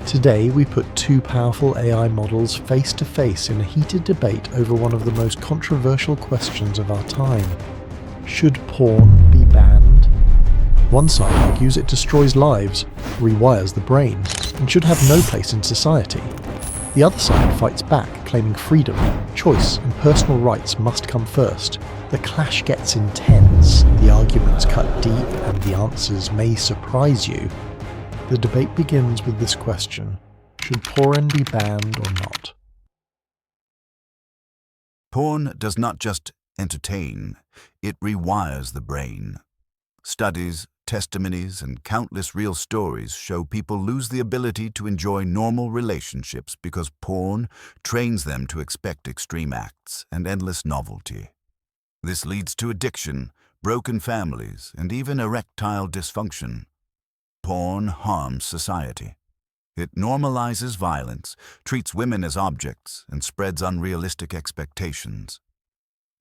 Today, we put two powerful AI models face to face in a heated debate over one of the most controversial questions of our time. Should porn be banned? One side argues it destroys lives, rewires the brain, and should have no place in society. The other side fights back, claiming freedom, choice, and personal rights must come first. The clash gets intense, the arguments cut deep, and the answers may surprise you. The debate begins with this question: should porn be banned or not? Porn does not just entertain, it rewires the brain. Studies, testimonies, and countless real stories show people lose the ability to enjoy normal relationships because porn trains them to expect extreme acts and endless novelty. This leads to addiction, broken families, and even erectile dysfunction. Porn harms society. It normalizes violence, treats women as objects, and spreads unrealistic expectations.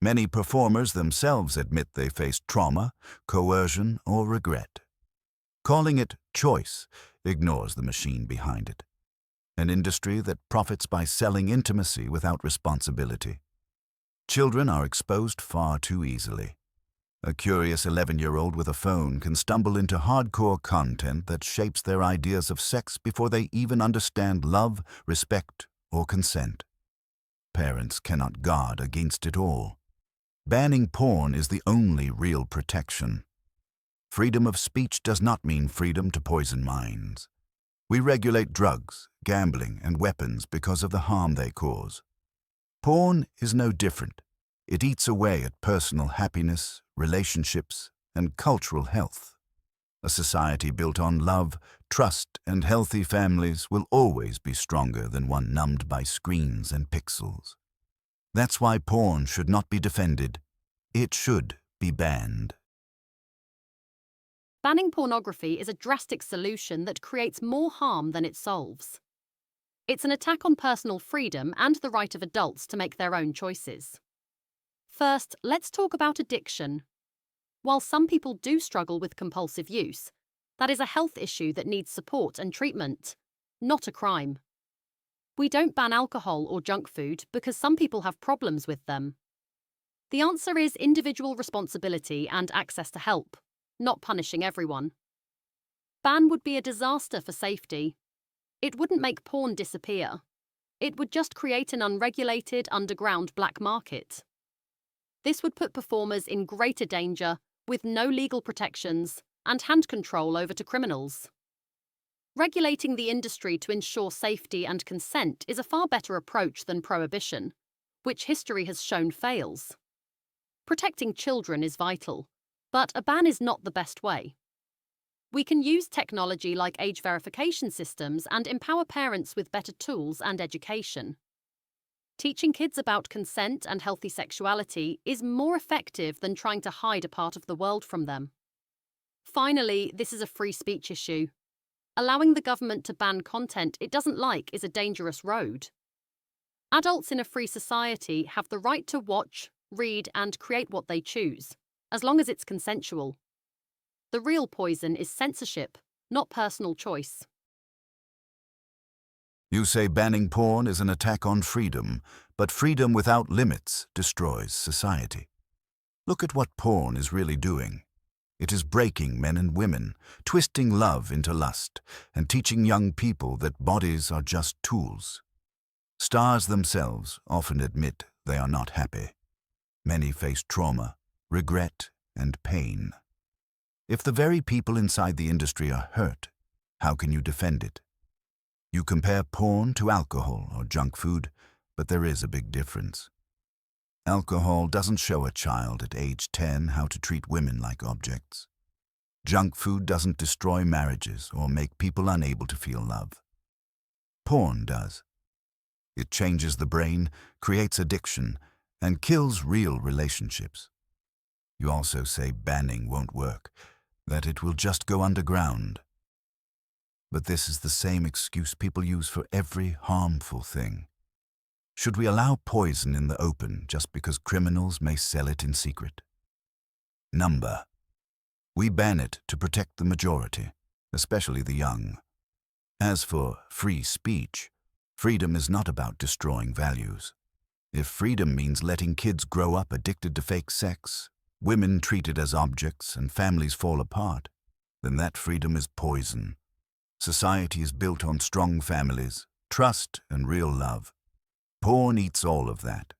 Many performers themselves admit they faced trauma, coercion, or regret. Calling it choice ignores the machine behind it, an industry that profits by selling intimacy without responsibility. Children are exposed far too easily. A curious 11-year-old with a phone can stumble into hardcore content that shapes their ideas of sex before they even understand love, respect, or consent. Parents cannot guard against it all. Banning porn is the only real protection. Freedom of speech does not mean freedom to poison minds. We regulate drugs, gambling, and weapons because of the harm they cause. Porn is no different. It eats away at personal happiness, relationships, and cultural health. A society built on love, trust, and healthy families will always be stronger than one numbed by screens and pixels. That's why porn should not be defended. It should be banned. Banning pornography is a drastic solution that creates more harm than it solves. It's an attack on personal freedom and the right of adults to make their own choices. First, let's talk about addiction. While some people do struggle with compulsive use, that is a health issue that needs support and treatment, not a crime. We don't ban alcohol or junk food because some people have problems with them. The answer is individual responsibility and access to help, not punishing everyone. Ban would be a disaster for safety. It wouldn't make porn disappear. It would just create an unregulated underground black market. This would put performers in greater danger with no legal protections and hand control over to criminals. Regulating the industry to ensure safety and consent is a far better approach than prohibition, which history has shown fails. Protecting children is vital, but a ban is not the best way. We can use technology like age verification systems and empower parents with better tools and education. Teaching kids about consent and healthy sexuality is more effective than trying to hide a part of the world from them. Finally, this is a free speech issue. Allowing the government to ban content it doesn't like is a dangerous road. Adults in a free society have the right to watch, read, and create what they choose, as long as it's consensual. The real poison is censorship, not personal choice. You say banning porn is an attack on freedom, but freedom without limits destroys society. Look at what porn is really doing. It is breaking men and women, twisting love into lust, and teaching young people that bodies are just tools. Stars themselves often admit they are not happy. Many face trauma, regret, and pain. If the very people inside the industry are hurt, how can you defend it? You compare porn to alcohol or junk food, but there is a big difference. Alcohol doesn't show a child at age 10 how to treat women like objects. Junk food doesn't destroy marriages or make people unable to feel love. Porn does. It changes the brain, creates addiction, and kills real relationships. You also say banning won't work, that it will just go underground. But this is the same excuse people use for every harmful thing. Should we allow poison in the open just because criminals may sell it in secret? Number. We ban it to protect the majority, especially the young. As for free speech, freedom is not about destroying values. If freedom means letting kids grow up addicted to fake sex, women treated as objects, and families fall apart, then that freedom is poison. Society is built on strong families, trust, and real love. Porn eats all of that.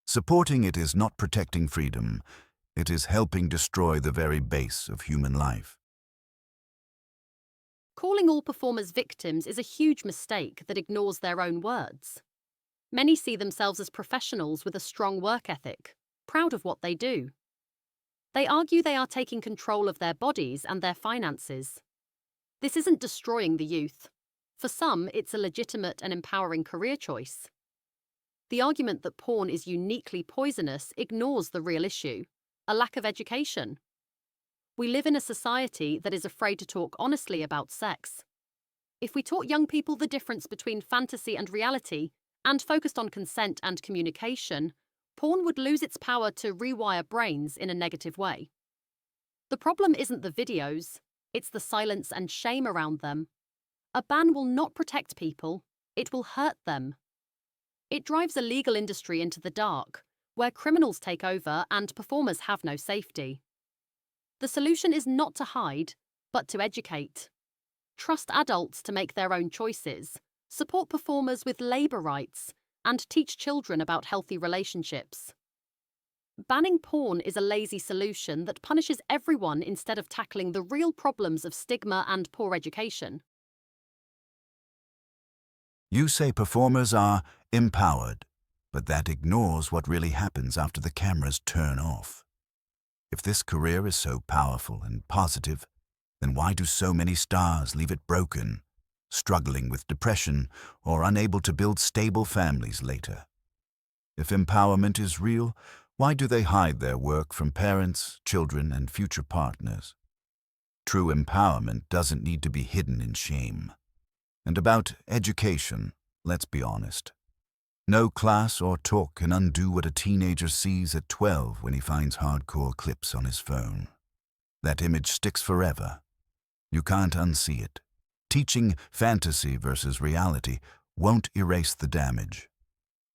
Supporting it is not protecting freedom, it is helping destroy the very base of human life. Calling all performers victims is a huge mistake that ignores their own words. Many see themselves as professionals with a strong work ethic, proud of what they do. They argue they are taking control of their bodies and their finances. This isn't destroying the youth. For some, it's a legitimate and empowering career choice. The argument that porn is uniquely poisonous ignores the real issue, a lack of education. We live in a society that is afraid to talk honestly about sex. If we taught young people the difference between fantasy and reality, and focused on consent and communication, porn would lose its power to rewire brains in a negative way. The problem isn't the videos, it's the silence and shame around them. A ban will not protect people, it will hurt them. It drives a legal industry into the dark, where criminals take over and performers have no safety. The solution is not to hide, but to educate. Trust adults to make their own choices, support performers with labour rights, and teach children about healthy relationships. Banning porn is a lazy solution that punishes everyone instead of tackling the real problems of stigma and poor education. You say performers are empowered, but that ignores what really happens after the cameras turn off. If this career is so powerful and positive, then why do so many stars leave it broken, struggling with depression or unable to build stable families later? If empowerment is real, why do they hide their work from parents, children, and future partners? True empowerment doesn't need to be hidden in shame. And about education, let's be honest. No class or talk can undo what a teenager sees at 12 when he finds hardcore clips on his phone. That image sticks forever. You can't unsee it. Teaching fantasy versus reality won't erase the damage.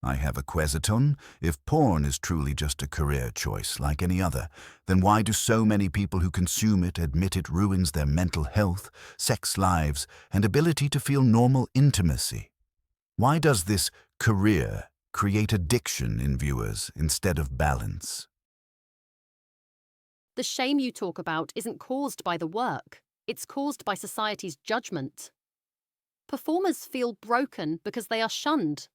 I have a question. If porn is truly just a career choice like any other, then why do so many people who consume it admit it ruins their mental health, sex lives, and ability to feel normal intimacy? Why does this career create addiction in viewers instead of balance? The shame you talk about isn't caused by the work, it's caused by society's judgment. Performers feel broken because they are shunned.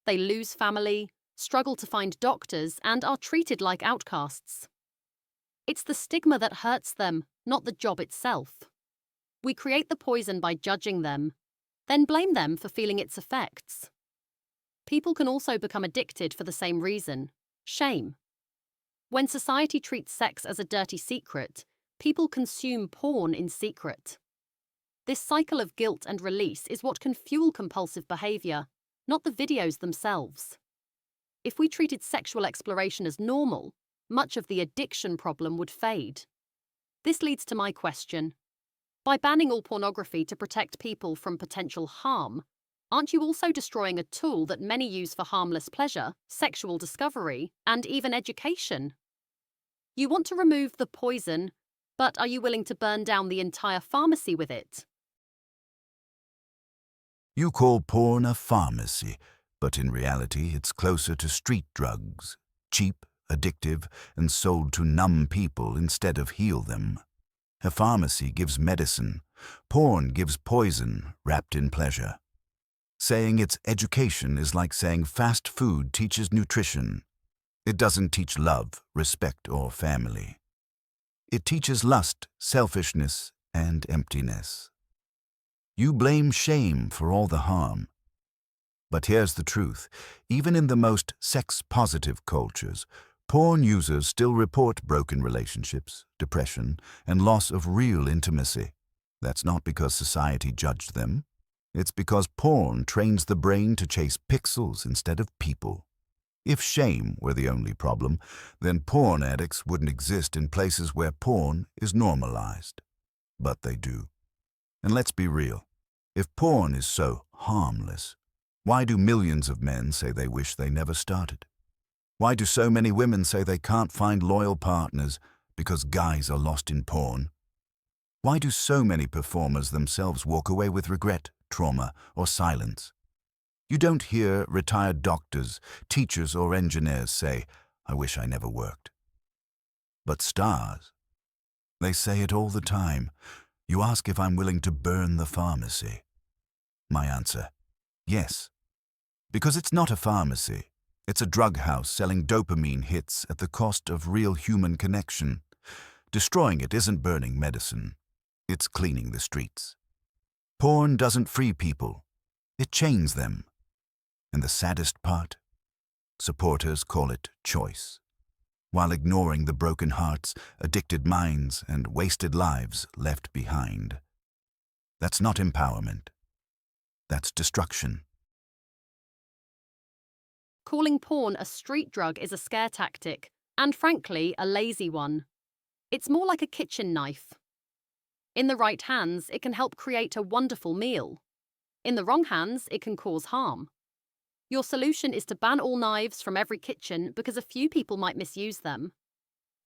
They lose family, struggle to find doctors, and are treated like outcasts. It's the stigma that hurts them, not the job itself. We create the poison by judging them, then blame them for feeling its effects. People can also become addicted for the same reason: shame. When society treats sex as a dirty secret, people consume porn in secret. This cycle of guilt and release is what can fuel compulsive behaviour, not the videos themselves. If we treated sexual exploration as normal, much of the addiction problem would fade. This leads to my question. By banning all pornography to protect people from potential harm, aren't you also destroying a tool that many use for harmless pleasure, sexual discovery, and even education? You want to remove the poison, but are you willing to burn down the entire pharmacy with it? You call porn a pharmacy, but in reality it's closer to street drugs, cheap, addictive, and sold to numb people instead of heal them. A pharmacy gives medicine, porn gives poison wrapped in pleasure. Saying it's education is like saying fast food teaches nutrition. It doesn't teach love, respect, or family. It teaches lust, selfishness, and emptiness. You blame shame for all the harm. But here's the truth. Even in the most sex-positive cultures, porn users still report broken relationships, depression, and loss of real intimacy. That's not because society judged them. It's because porn trains the brain to chase pixels instead of people. If shame were the only problem, then porn addicts wouldn't exist in places where porn is normalized. But they do. And let's be real. If porn is so harmless, why do millions of men say they wish they never started? Why do so many women say they can't find loyal partners because guys are lost in porn? Why do so many performers themselves walk away with regret, trauma, or silence? You don't hear retired doctors, teachers, or engineers say, "I wish I never worked." But stars, they say it all the time. You ask if I'm willing to burn the pharmacy. My answer, yes. Because it's not a pharmacy. It's a drug house selling dopamine hits at the cost of real human connection. Destroying it isn't burning medicine. It's cleaning the streets. Porn doesn't free people. It chains them. And the saddest part? Supporters call it choice, while ignoring the broken hearts, addicted minds, and wasted lives left behind. That's not empowerment. That's destruction. Calling porn a street drug is a scare tactic, and frankly, a lazy one. It's more like a kitchen knife. In the right hands, it can help create a wonderful meal. In the wrong hands, it can cause harm. Your solution is to ban all knives from every kitchen because a few people might misuse them.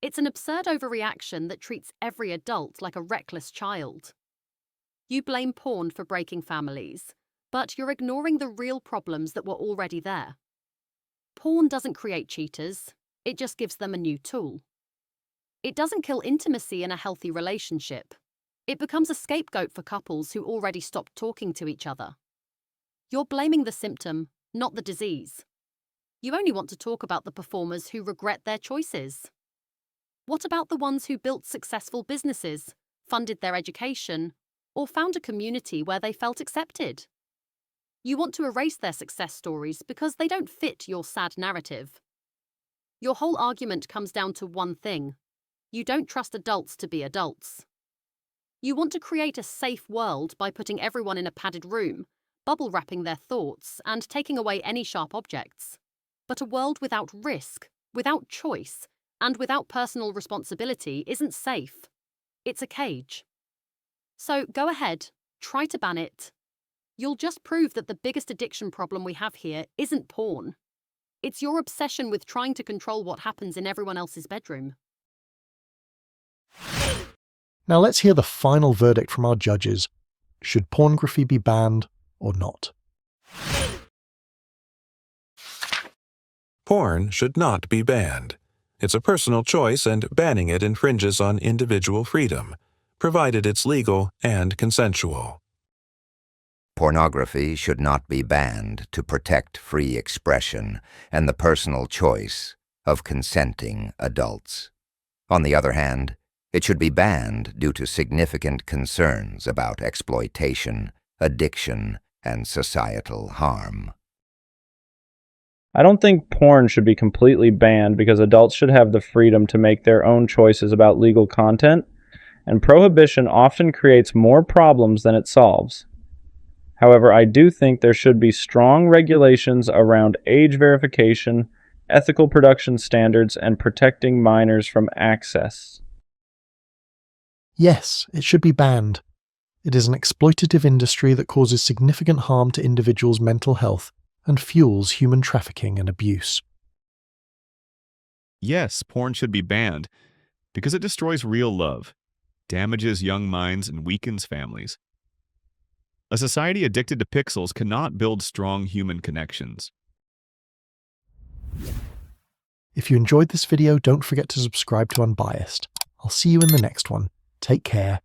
It's an absurd overreaction that treats every adult like a reckless child. You blame porn for breaking families, but you're ignoring the real problems that were already there. Porn doesn't create cheaters, it just gives them a new tool. It doesn't kill intimacy in a healthy relationship. It becomes a scapegoat for couples who already stopped talking to each other. You're blaming the symptom, not the disease. You only want to talk about the performers who regret their choices. What about the ones who built successful businesses, funded their education, or found a community where they felt accepted? You want to erase their success stories because they don't fit your sad narrative. Your whole argument comes down to one thing. You don't trust adults to be adults. You want to create a safe world by putting everyone in a padded room, bubble wrapping their thoughts, and taking away any sharp objects. But a world without risk, without choice, and without personal responsibility isn't safe. It's a cage. So go ahead, try to ban it. You'll just prove that the biggest addiction problem we have here isn't porn. It's your obsession with trying to control what happens in everyone else's bedroom. Now let's hear the final verdict from our judges. Should pornography be banned or not? Porn should not be banned. It's a personal choice, and banning it infringes on individual freedom, provided it's legal and consensual. Pornography should not be banned to protect free expression and the personal choice of consenting adults. On the other hand, it should be banned due to significant concerns about exploitation, addiction, and societal harm. I don't think porn should be completely banned because adults should have the freedom to make their own choices about legal content, and prohibition often creates more problems than it solves. However, I do think there should be strong regulations around age verification, ethical production standards, and protecting minors from access. Yes, it should be banned. It is an exploitative industry that causes significant harm to individuals' mental health and fuels human trafficking and abuse. Yes, porn should be banned because it destroys real love, damages young minds, and weakens families. A society addicted to pixels cannot build strong human connections. If you enjoyed this video, don't forget to subscribe to Unbiased. I'll see you in the next one. Take care